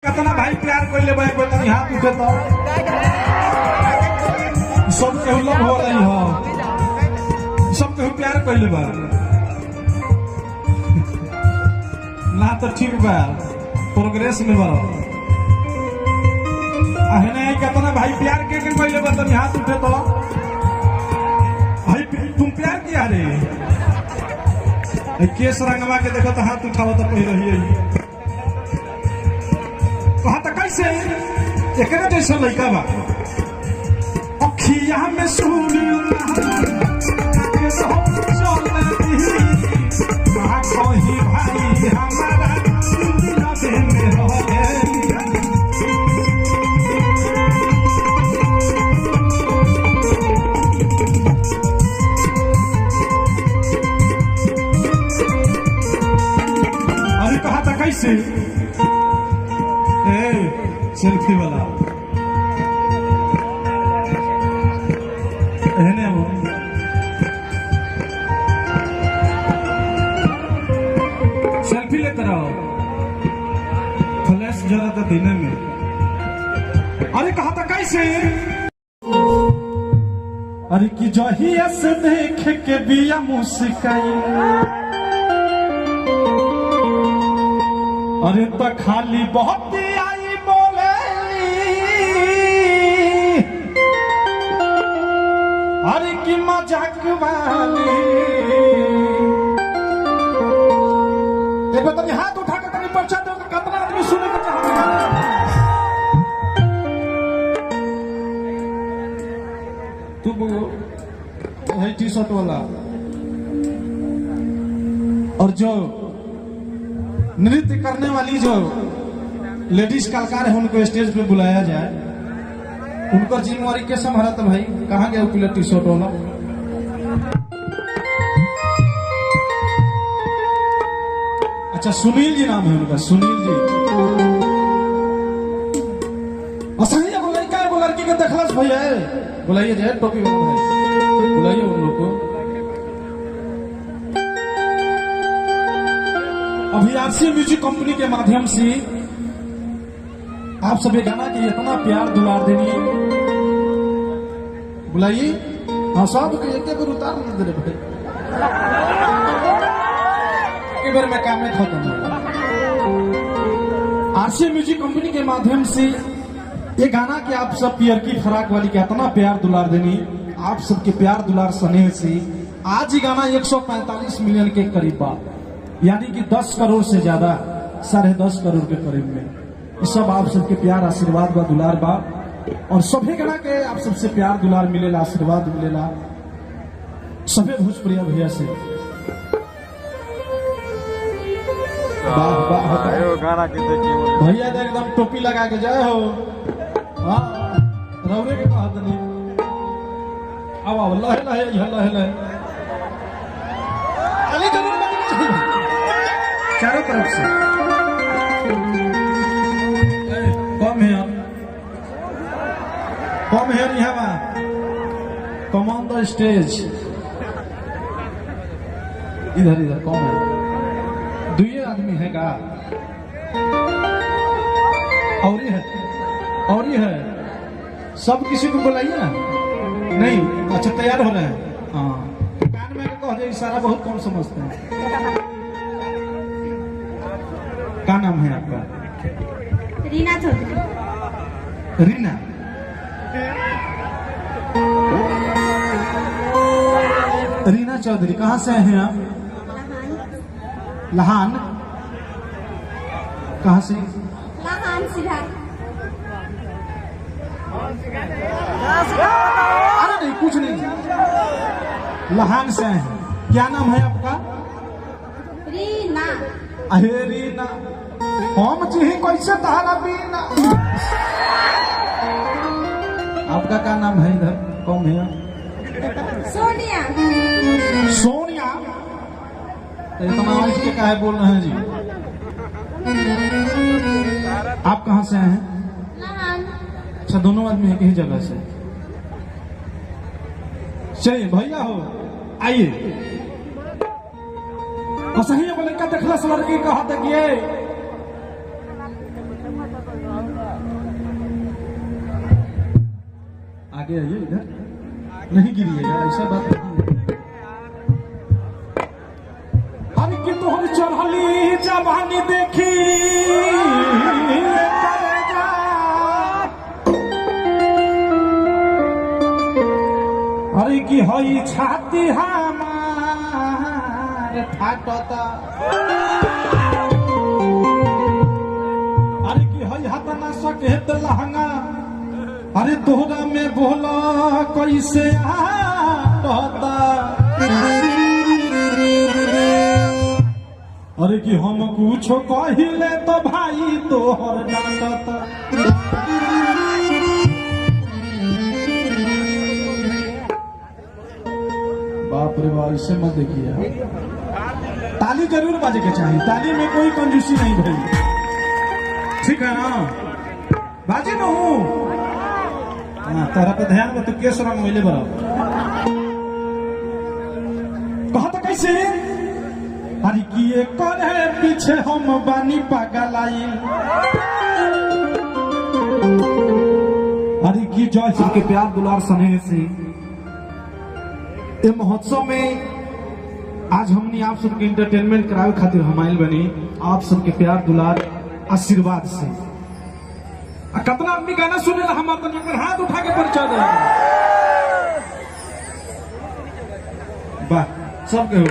कितना भाई प्यार कर ले भाई तनी हाथ उठे तो सब केहू लव हो रही हो, सब केहू प्यार कर ले बा ना तो ठीक बा प्रोग्रेस में बा आहने कितना भाई प्यार के कर ले बा तनी हाथ उठे तो भाई तुम प्यार किया रे केस रंगवा के देखो तो हाथ उठाओ तो कह रही है कहा था कैसे एक जैसा लड़का बा अखिया में भाई हमारा अरे कहा था कैसे सेल्फी वाला है वो सेल्फी लेकर आओ फ्लैश जरा था दिन में। अरे कहा था कैसे अरे कि जहिया से देख के बिया मुस्काई अरे तो खाली बहुत अरे की मजाक वाली देखो तनी हाथ उठा के तनी पर्चा दो कितना आदमी सुने के तू है टी शर्ट वाला और जो नृत्य करने वाली जो लेडीज कलाकार है उनको स्टेज पे बुलाया जाए। उनका जिम्मेवारी कैसे संभाला भाई कहाँ गया पीला टी शर्ट वाला अच्छा सुनील जी नाम है उनका सुनील जी असली एगो लड़का एगो लड़की के देखलस भैया बुलाइए जाए टोपी वाला भाई बुलाइए उन लोग को। अभी आरसी म्यूजिक कंपनी के माध्यम से आप सभी गाना की इतना प्यार दुलार देनी बुलाइए। हाँ सब एक बार उतार नहीं दे रहे भाई एक बार मैं काम में खत्म। आरसी म्यूजिक कंपनी के माध्यम से ये गाना की आप सब पियर की फराक वाली के इतना प्यार दुलार देनी आप सबके प्यार दुलार स्नेह से आज ही गाना 145 मिलियन के करीब बा यानी कि 10 करोड़ से ज्यादा 10.5 करोड़ के करीब में सब आप सबके प्यार आशीर्वाद बा दुलार बा और सभी गणा के आप सबसे प्यार दुलार मिलेला आशीर्वाद मिलेला सभी भोजपुरिया भैया से गाना के देखिए भैया तो एकदम टोपी लगा के जाए हो हाँ रौरे के कहा नहीं अब आओ लहे लहे लहे लहे अली चारों तरफ से Come here, Yama. Come on the stage. इधर इधर कौन है? दुए आदमी है का? और ये है सब किसी को बुलाइए ना नहीं अच्छा तैयार हो रहे हैं हाँ कान में कह दे इशारा बहुत कम समझते हैं। क्या नाम है आपका? रीना चौधरी। रीना रीना चौधरी कहाँ से हैं आप? लहान कहाँ से? लहान सिरार। अरे नहीं कुछ नहीं लहान से हैं। क्या नाम है आपका? रीना। अरे रीना हम जी कैसे तहारा बीना आपका क्या नाम है इधर कौन है? सोनिया। सोनिया इतना आवाज के काहे बोल रहे हैं जी? आप कहाँ से हैं? लहान। अच्छा दोनों आदमी एक ही जगह से चलिए भैया हो आइए असही एगो लड़का देखला से लड़की का हाथ देखिए आगे आइए इधर, नहीं गिरिएगा, ऐसा बात नहीं है। अरे कि तोहर चढ़ली जवानी देखी कलेजा, अरे कि हई छाती हमार फाटता, अरे कि हई हाथ ना सके तो लहंगा, अरे तोहरा में बोला कैसे आता, अरे कि हम कुछ कहिले तो भाई तोहर डांटता। बाप रे बाप, इसे मत देखिए। ताली जरूर बाजे के चाहिए, ताली में कोई कंजूसी नहीं भाई, ठीक है ना? बाजे न हूँ तारा पे ध्यान में, तो केस रंग मिले बड़ा कहा था कैसे, अरे किए करे पीछे हम बानी पागल आई, अरे की जय श्री के प्यार दुलार स्नेह से ये महोत्सव में आज हमने आप सबके एंटरटेनमेंट करावे खातिर हमाइल बनी, आप सबके प्यार दुलार आशीर्वाद से। कितना आदमी गाना सुने हम अपने हाथ उठा के परिचय दे, वाह सबके हो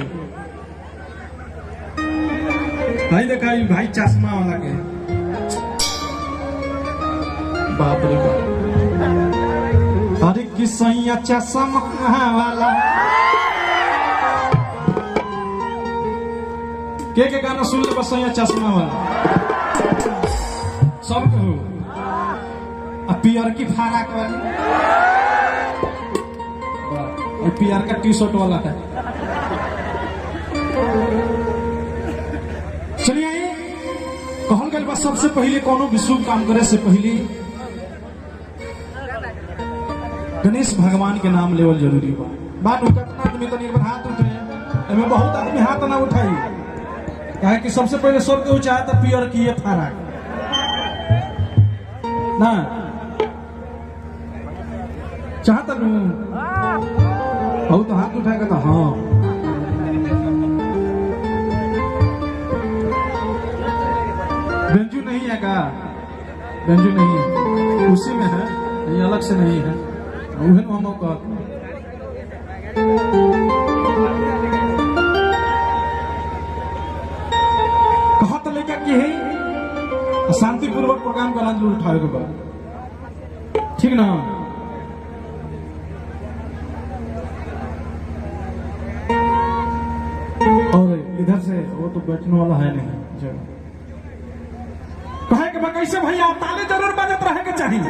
भाई, देखा भाई चश्मा वाला के, बाप रे बाप, अरे कि सैया चश्मा वाला के गाना सुन ले, बस सैया चश्मा वाला सबके हो। पियर की फाराक वाली, पियर का टी शर्ट वाला है। चलिए कहल गल बा, सबसे पहले कोनो भी शुभ काम करे से पहले गणेश भगवान के नाम लेवल जरूरी बा। बात कितना आदमी तो एक बार हाथ उठे, एमे बहुत आदमी हाथ ना उठाई, कहे कि सबसे पहले स्वर्ग के चाहे तो पियर की ये फाराक ना चाहता लू, बहुत तो हाथ उठाएगा तो हाँ। बेंजू नहीं है का, बेंजू नहीं है, उसी में है, ये अलग से नहीं है, उहन हम कहा तो लेकर के है शांतिपूर्वक प्रोग्राम का आनंद उठाएगा बा, ठीक ना? और इधर से वो तो बैठने वाला है नहीं जगह, कहे कि कैसे भैया ताले जरूर बजत रहे के चाहिए।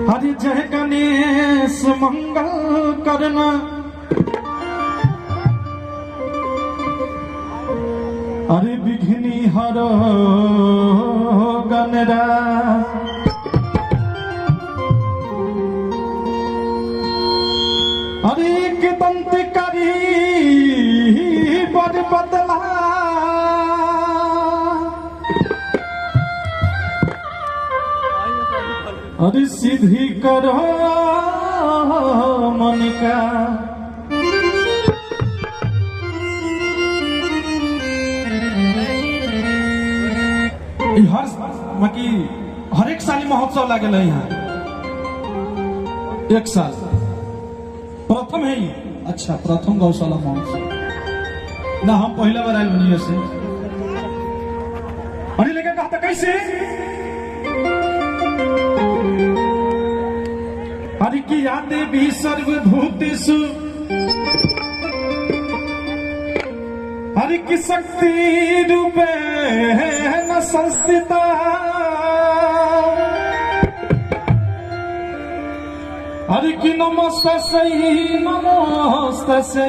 हरि जय गणेश मंगल करना, अरे विघ्नि हरो गणरा, अरे एक दंत करी बड़ बदला, अरे सीधी करो मन का, हर एक साल महोत्सव लगे यहाँ, एक साल प्रथम है ये, अच्छा प्रथम गौशाला महोत्सव ना, हम पहला बार आये बनिए से। अरे लेकर कहा था कैसे, हरि की यादें भी सर्वभूतेषु, हरि की शक्ति रूपेण संस्थिता, हरि की नमस्तस्यै नमस्तस्यै,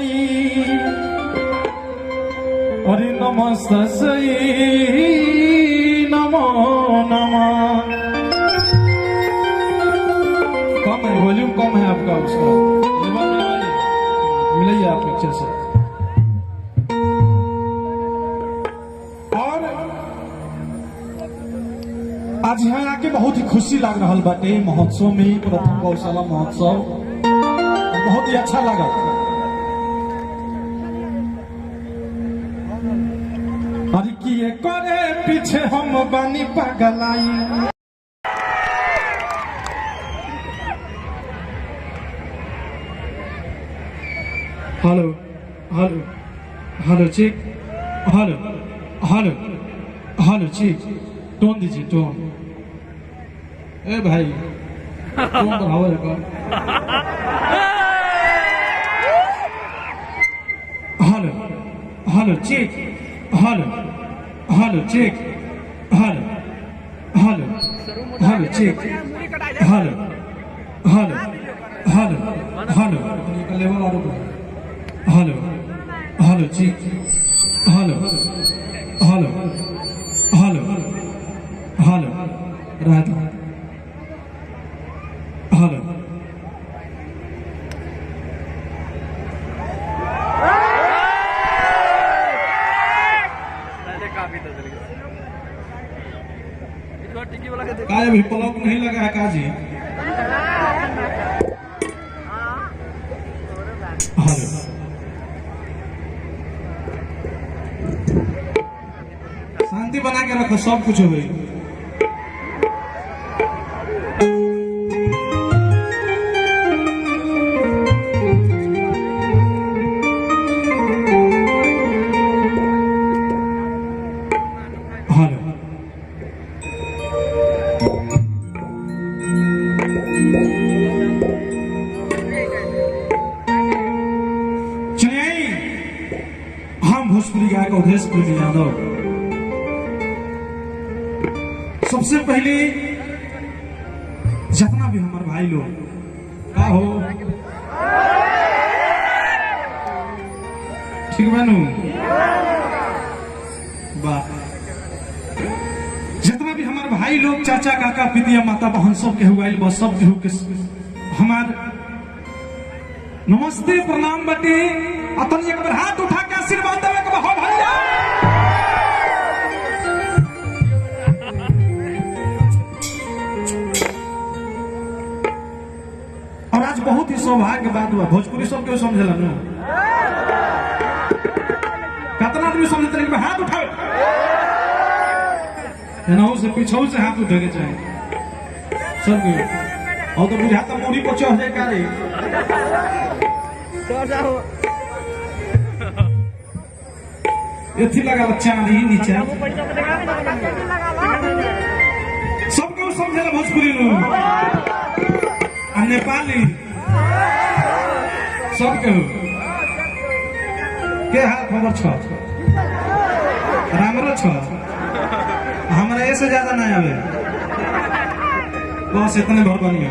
हरि नमस्तस्यै नमो नमः। कम है, वॉल्यूम कम है आपका, उसका मिलाइए आप पिक्चर से। खुशी लग रहा बाटे महोत्सव में, प्रथम गौशाला महोत्सव बहुत ही अच्छा लगा। अरे किए करे पीछे हम बानी पगलाई। Hello hello hello check, hello hello hello check, tone दीजिए टोन। ए भाई टोन बढ़ाओ रखो। Hello hello check, hello hello check, hello hello hello check, hello hello hello hello level और hello hello check, hello hello hello hello राहत, hello काय अभी पलक नहीं लगा है काजी। हेलो शांति बना के रखो, सब कुछ हो गई। हेलो चलिए हम भोजपुरी गायक अवधेश प्रेमी यादव सबसे पहले जितना भी हमारे भाई लोग का हो ठीक बनू वाह, जितना भी हमारे भाई लोग चाचा काका पितिया माता बहन सब के हुआ बस सब केहू के हमार नमस्ते प्रणाम बटे। अतन एक बार हाथ उठा के आशीर्वाद देवे के हो भैया। और आज बहुत ही सौभाग्य बात हुआ, भोजपुरी सब क्यों समझेला नु कितना आदमी समझते हैं कि हाथ उठाओ एनाऊ से पीछे से हाथ उठे के चाहिए सब के। और तो बुझाता मोड़ी पर चढ़ जाए का रे एथी लगा चांदी नीचे सबको समझेला भोजपुरी नु आ नेपाली सब के हाल खबर छ रामरो छ हमरा ऐसे ज्यादा नहीं आवे बस इतने बहुत बढ़िया।